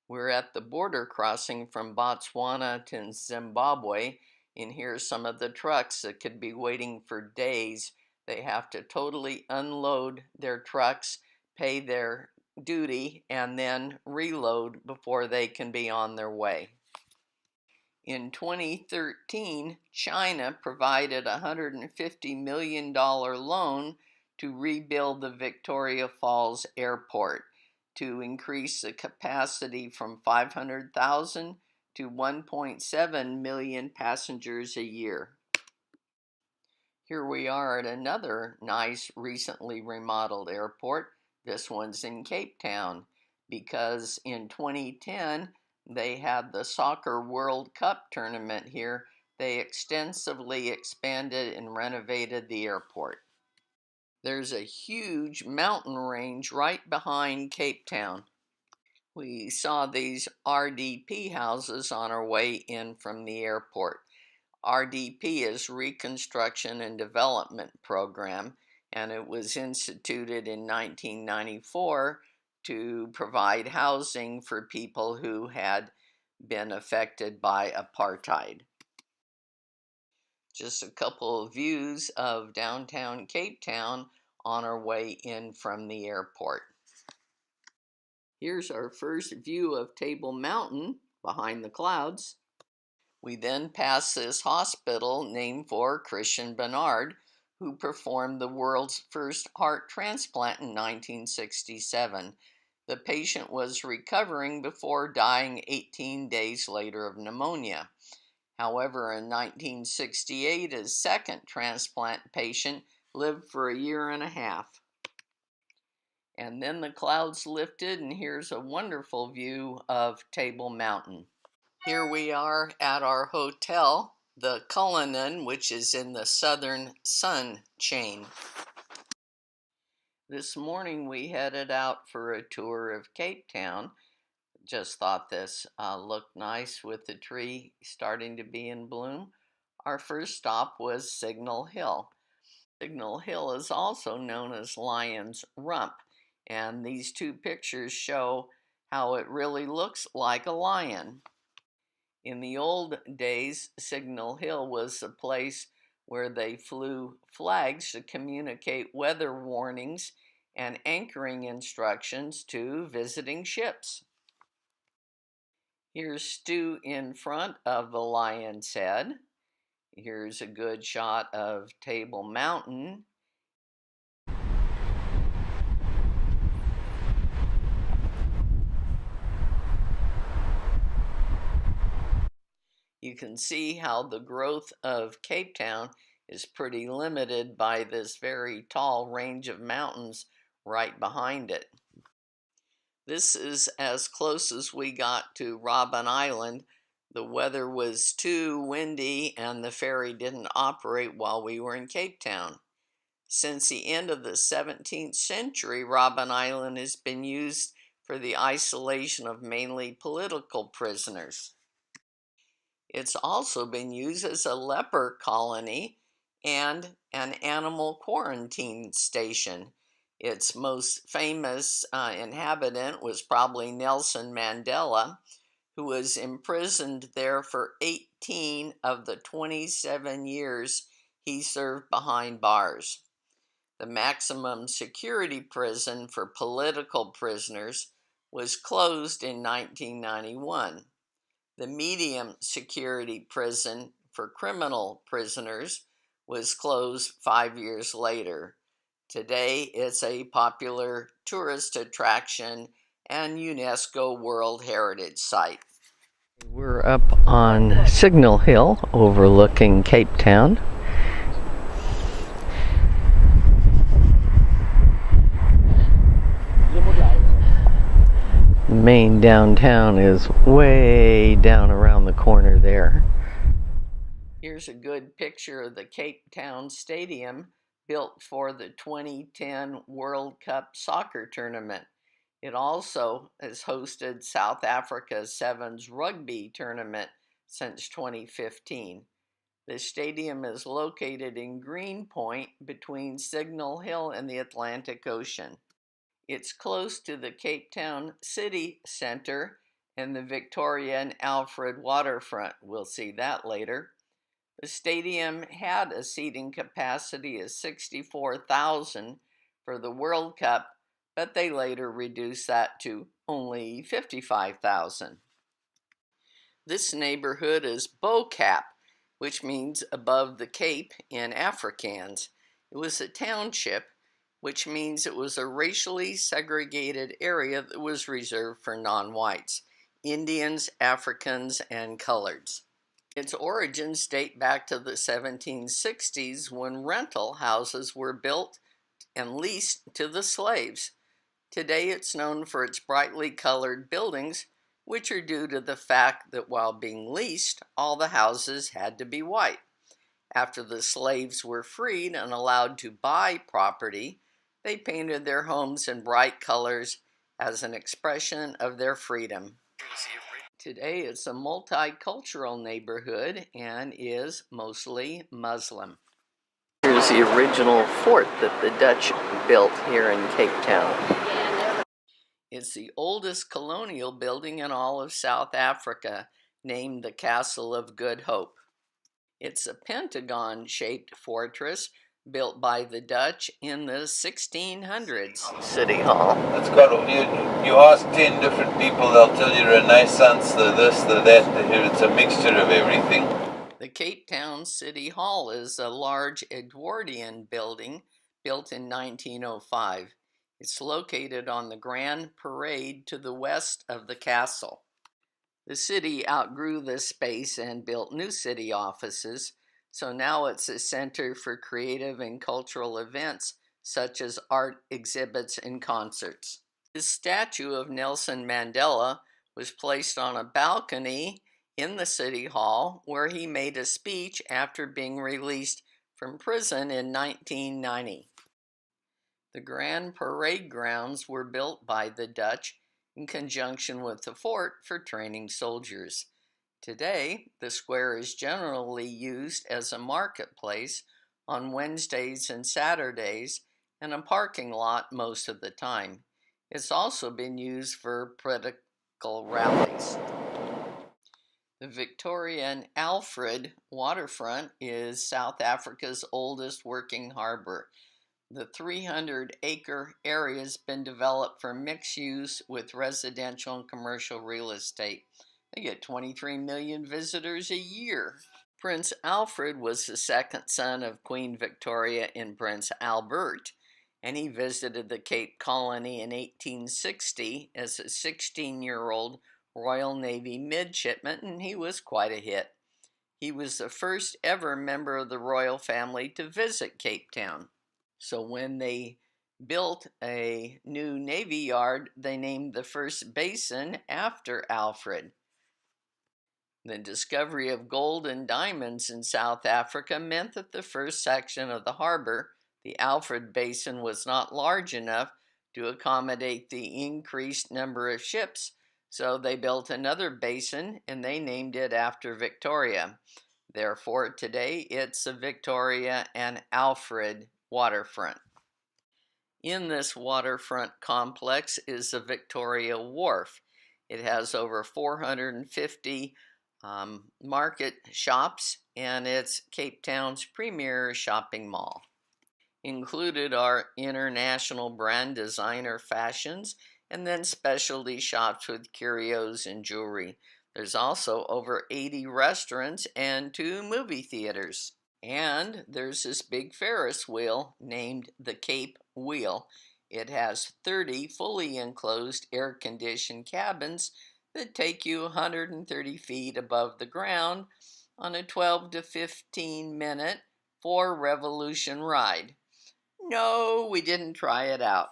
We're at the border crossing from Botswana to Zimbabwe, and here's some of the trucks that could be waiting for days. They have to totally unload their trucks, pay their duty, and then reload before they can be on their way. In 2013, China provided a $150 million loan to rebuild the Victoria Falls Airport to increase the capacity from 500,000 to 1.7 million passengers a year. Here we are at another nice recently remodeled airport. This one's in Cape Town because in 2010 they had the Soccer World Cup tournament here. They extensively expanded and renovated the airport. There's a huge mountain range right behind Cape Town. We saw these RDP houses on our way in from the airport. RDP is Reconstruction and Development Program, and it was instituted in 1994 to provide housing for people who had been affected by apartheid. Just a couple of views of downtown Cape Town on our way in from the airport. Here's our first view of Table Mountain behind the clouds. We then pass this hospital named for Christiaan Barnard, who performed the world's first heart transplant in 1967. The patient was recovering before dying 18 days later of pneumonia. However, in 1968, his second transplant patient lived for a year and a half. And then the clouds lifted, and here's a wonderful view of Table Mountain. Here we are at our hotel, the Cullinan, which is in the Southern Sun chain. This morning we headed out for a tour of Cape Town. Just thought this looked nice with the tree starting to be in bloom. Our first stop was Signal Hill. Signal Hill is also known as Lion's Rump, and these two pictures show how it really looks like a lion. In the old days, Signal Hill was a place where they flew flags to communicate weather warnings and anchoring instructions to visiting ships. Here's Stu in front of the Lion's Head. Here's a good shot of Table Mountain. You can see how the growth of Cape Town is pretty limited by this very tall range of mountains right behind it. This is as close as we got to Robben Island. The weather was too windy and the ferry didn't operate while we were in Cape Town. Since the end of the 17th century, Robben Island has been used for the isolation of mainly political prisoners. It's also been used as a leper colony and an animal quarantine station. Its most famous inhabitant was probably Nelson Mandela, who was imprisoned there for 18 of the 27 years he served behind bars. The maximum security prison for political prisoners was closed in 1991. The medium security prison for criminal prisoners was closed 5 years later. Today, it's a popular tourist attraction and UNESCO World Heritage Site. We're up on Signal Hill overlooking Cape Town. Main downtown is way down around the corner there. Here's a good picture of the Cape Town Stadium built for the 2010 World Cup soccer tournament. It also has hosted South Africa's Sevens rugby tournament since 2015. The stadium is located in Greenpoint between Signal Hill and the Atlantic Ocean. It's close to the Cape Town City Center and the Victoria and Alfred waterfront. We'll see that later. The stadium had a seating capacity of 64,000 for the World Cup, but they later reduced that to only 55,000. This neighborhood is Bo Cap, which means above the Cape in Afrikaans. It was a township, which means it was a racially segregated area that was reserved for non-whites, Indians, Africans, and coloreds. Its origins date back to the 1760s when rental houses were built and leased to the slaves. Today it's known for its brightly colored buildings, which are due to the fact that while being leased, all the houses had to be white. After the slaves were freed and allowed to buy property, they painted their homes in bright colors as an expression of their freedom. Today it's a multicultural neighborhood and is mostly Muslim. Here's the original fort that the Dutch built here in Cape Town. It's the oldest colonial building in all of South Africa, named the Castle of Good Hope. It's a pentagon-shaped fortress built by the Dutch in the 1600s. City Hall. It's got, you ask 10 different people, they'll tell you Renaissance, the this, the that, it's a mixture of everything. The Cape Town City Hall is a large Edwardian building built in 1905. It's located on the Grand Parade to the west of the castle. The city outgrew this space and built new city offices, so now it's a center for creative and cultural events such as art exhibits and concerts. This statue of Nelson Mandela was placed on a balcony in the City Hall where he made a speech after being released from prison in 1990. The Grand Parade grounds were built by the Dutch in conjunction with the fort for training soldiers. Today, the square is generally used as a marketplace on Wednesdays and Saturdays and a parking lot most of the time. It's also been used for political rallies. The Victoria and Alfred waterfront is South Africa's oldest working harbor. The 300-acre area has been developed for mixed use with residential and commercial real estate. They get 23 million visitors a year. Prince Alfred was the second son of Queen Victoria and Prince Albert, and he visited the Cape Colony in 1860 as a 16-year-old Royal Navy midshipman, and he was quite a hit. He was the first ever member of the royal family to visit Cape Town. So when they built a new Navy yard, they named the first basin after Alfred. The discovery of gold and diamonds in South Africa meant that the first section of the harbor, the Alfred Basin, was not large enough to accommodate the increased number of ships, so they built another basin and they named it after Victoria. Therefore, today it's the Victoria and Alfred waterfront. In this waterfront complex is the Victoria Wharf. It has over 450 market shops, and it's Cape Town's premier shopping mall. Included are international brand designer fashions and then specialty shops with curios and jewelry. There's also over 80 restaurants and 2 movie theaters. And there's this big Ferris wheel named the Cape Wheel. It has 30 fully enclosed air-conditioned cabins that take you 130 feet above the ground on a 12 to 15 minute 4-revolution ride. No, we didn't try it out.